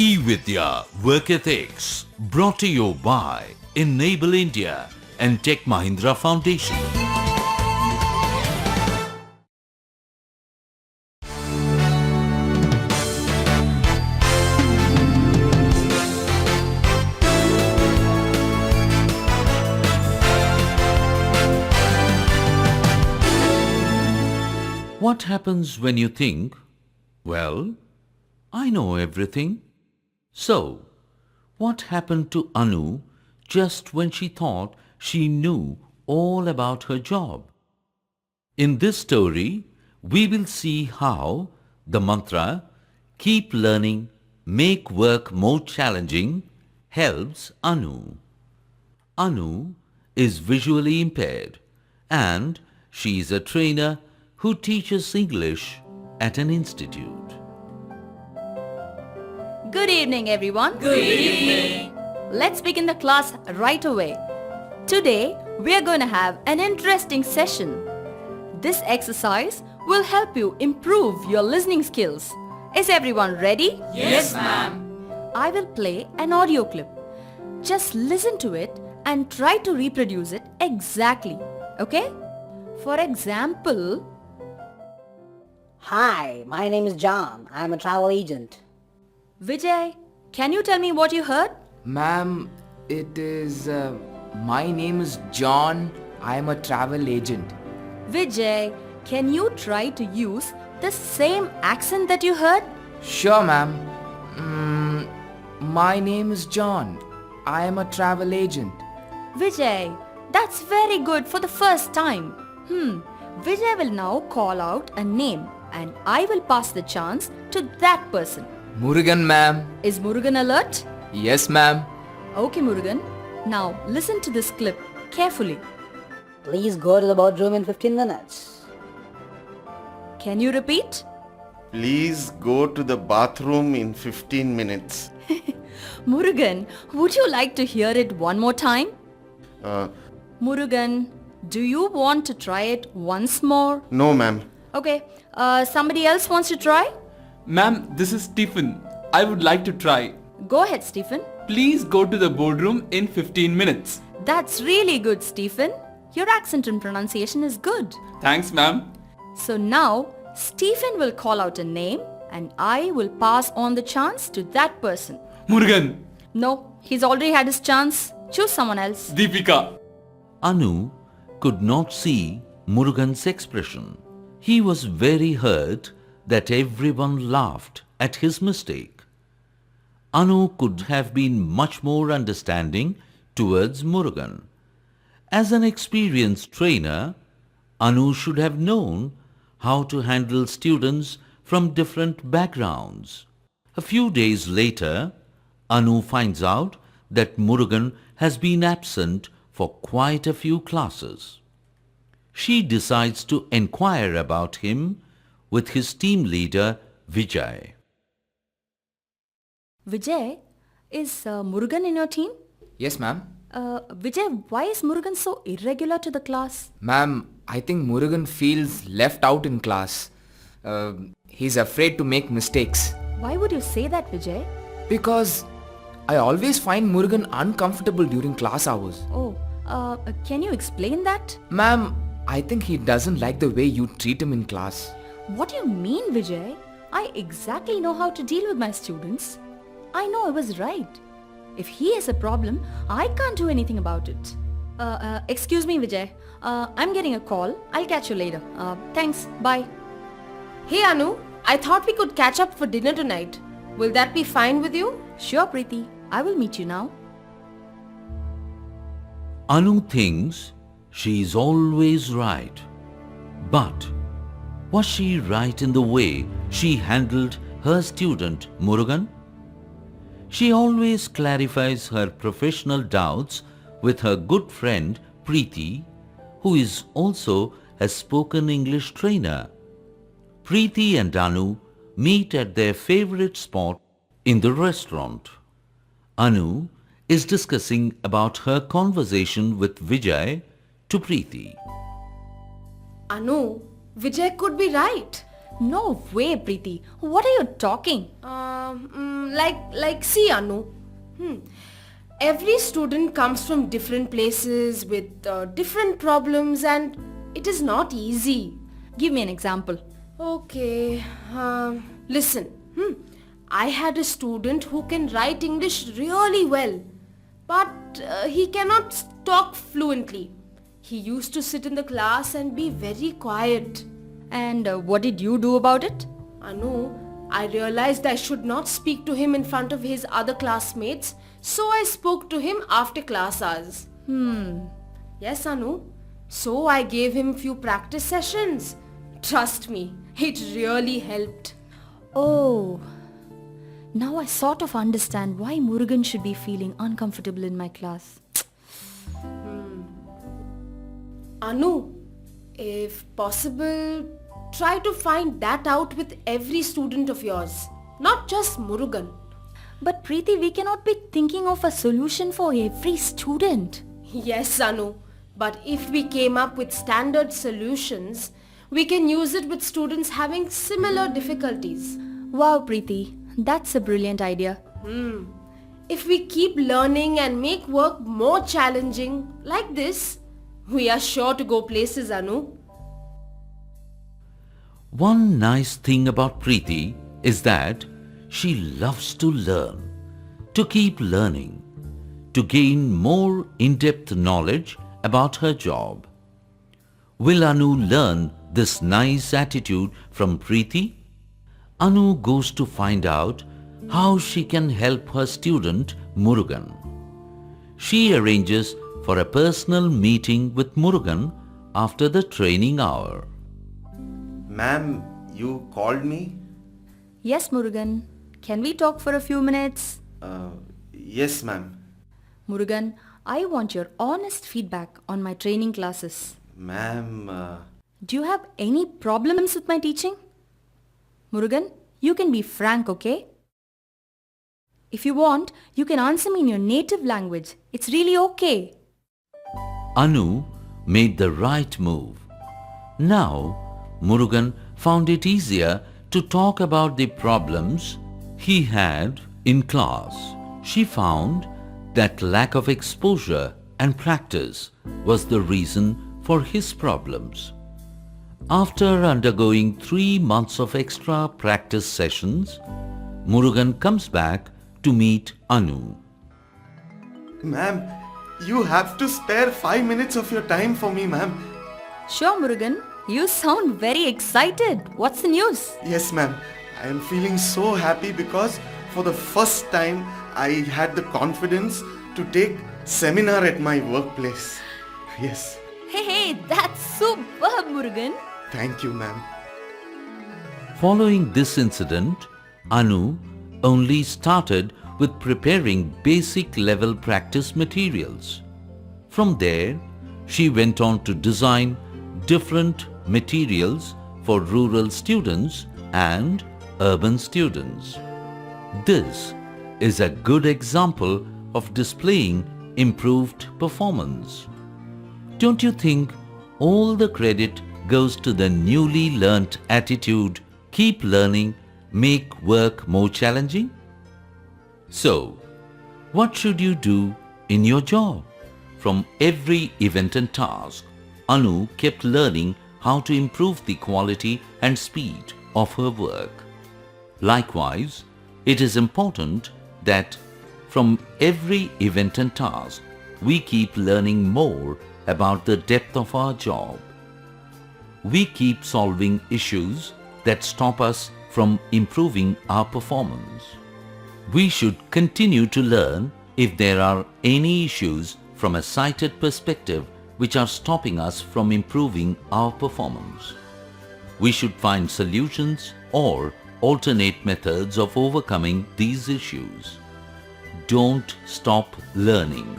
eVidya Work Ethics, brought to you by Enable India and Tech Mahindra Foundation. What happens when you think, well, I know everything? So, what happened to Anu just when she thought she knew all about her job? In this story, we will see how the mantra, keep learning, make work more challenging, helps Anu. Anu is visually impaired and she is a trainer who teaches English at an institute. Good evening, everyone. Good evening. Let's begin the class right away. Today, we are going to have an interesting session. This exercise will help you improve your listening skills. Is everyone ready? Yes, ma'am. I will play an audio clip. Just listen to it and try to reproduce it exactly. Okay? For example, Hi, my name is John. I'm a travel agent. Vijay, can you tell me what you heard? Ma'am, it is... my name is John. I am a travel agent. Vijay, can you try to use the same accent that you heard? Sure, ma'am. My name is John. I am a travel agent. Vijay, that's very good for the first time. Vijay will now call out a name and I will pass the chance to that person. Murugan, ma'am. Is Murugan alert? Yes, ma'am. Okay, Murugan. Now listen to this clip carefully. Please go to the boardroom in 15 minutes. Can you repeat? Please go to the bathroom in 15 minutes. Murugan, would you like to hear it one more time? Uh, Murugan, do you want to try it once more? no, ma'am. Okay, somebody else wants to try? Ma'am, this is Stephen. I would like to try. Go ahead, Stephen. Please go to the boardroom in 15 minutes. That's really good, Stephen. Your accent and pronunciation is good. Thanks, ma'am. So now, Stephen will call out a name and I will pass on the chance to that person. Murugan. No, he's already had his chance. Choose someone else. Deepika. Anu could not see Murugan's expression. He was very hurt that everyone laughed at his mistake. Anu could have been much more understanding towards Murugan. As an experienced trainer, Anu should have known how to handle students from different backgrounds. A few days later, Anu finds out that Murugan has been absent for quite a few classes. She decides to enquire about him with his team leader Vijay. Vijay, is Murugan in your team? Yes, ma'am. Vijay, why is Murugan so irregular to the class? Ma'am, I think Murugan feels left out in class. He's afraid to make mistakes. Why would you say that, Vijay? Because I always find Murugan uncomfortable during class hours. Oh, can you explain that? Ma'am, I think he doesn't like the way you treat him in class. What do you mean, Vijay? I exactly know how to deal with my students. I know I was right. If he has a problem, I can't do anything about it. Excuse me, Vijay. I'm getting a call. I'll catch you later. Thanks. Bye. Hey Anu, I thought we could catch up for dinner tonight. Will that be fine with you? Sure, Preeti. I will meet you now. Anu thinks she is always right. But was she right in the way she handled her student Murugan? She always clarifies her professional doubts with her good friend Preeti, who is also a spoken English trainer. Preeti and Anu meet at their favorite spot in the restaurant. Anu is discussing about her conversation with Vijay to Preeti. Anu, Vijay could be right. No way, Preeti. What are you talking? See Anu. Every student comes from different places with different problems and it is not easy. Give me an example. Okay, listen. I had a student who can write English really well, but he cannot talk fluently. He used to sit in the class and be very quiet. And what did you do about it? Anu, I realized I should not speak to him in front of his other classmates, so I spoke to him after class hours. Yes, Anu. So I gave him few practice sessions. Trust me, it really helped. Oh, now I sort of understand why Murugan should be feeling uncomfortable in my class. Anu, if possible, try to find that out with every student of yours, not just Murugan. But Preeti, we cannot be thinking of a solution for every student. Yes, Anu, but if we came up with standard solutions, we can use it with students having similar difficulties. Wow, Preeti, that's a brilliant idea. If we keep learning and make work more challenging like this, we are sure to go places, Anu. One nice thing about Preeti is that she loves to learn, to keep learning, to gain more in-depth knowledge about her job. Will Anu learn this nice attitude from Preeti? Anu goes to find out how she can help her student Murugan. She arranges for a personal meeting with Murugan after the training hour. Ma'am, you called me? Yes, Murugan. Can we talk for a few minutes? Yes, ma'am. Murugan, I want your honest feedback on my training classes. Ma'am, Do you have any problems with my teaching? Murugan, you can be frank, okay? If you want, you can answer me in your native language. It's really okay. Anu made the right move. Now, Murugan found it easier to talk about the problems he had in class. She found that lack of exposure and practice was the reason for his problems. After undergoing 3 months of extra practice sessions, Murugan comes back to meet Anu. ma'am, you have to spare 5 minutes of your time for me, ma'am. Sure, Murugan. You sound very excited. What's the news? Yes, ma'am. I am feeling so happy because for the first time I had the confidence to take seminar at my workplace. Yes. Hey, that's superb, Murugan. Thank you, ma'am. Following this incident, Anu only started with preparing basic level practice materials. From there, she went on to design different materials for rural students and urban students. This is a good example of displaying improved performance. Don't you think all the credit goes to the newly learnt attitude, keep learning, make work more challenging? So, what should you do in your job? From every event and task, Anu kept learning how to improve the quality and speed of her work. Likewise, it is important that from every event and task, we keep learning more about the depth of our job. We keep solving issues that stop us from improving our performance. We should continue to learn if there are any issues from a sighted perspective which are stopping us from improving our performance. We should find solutions or alternate methods of overcoming these issues. Don't stop learning.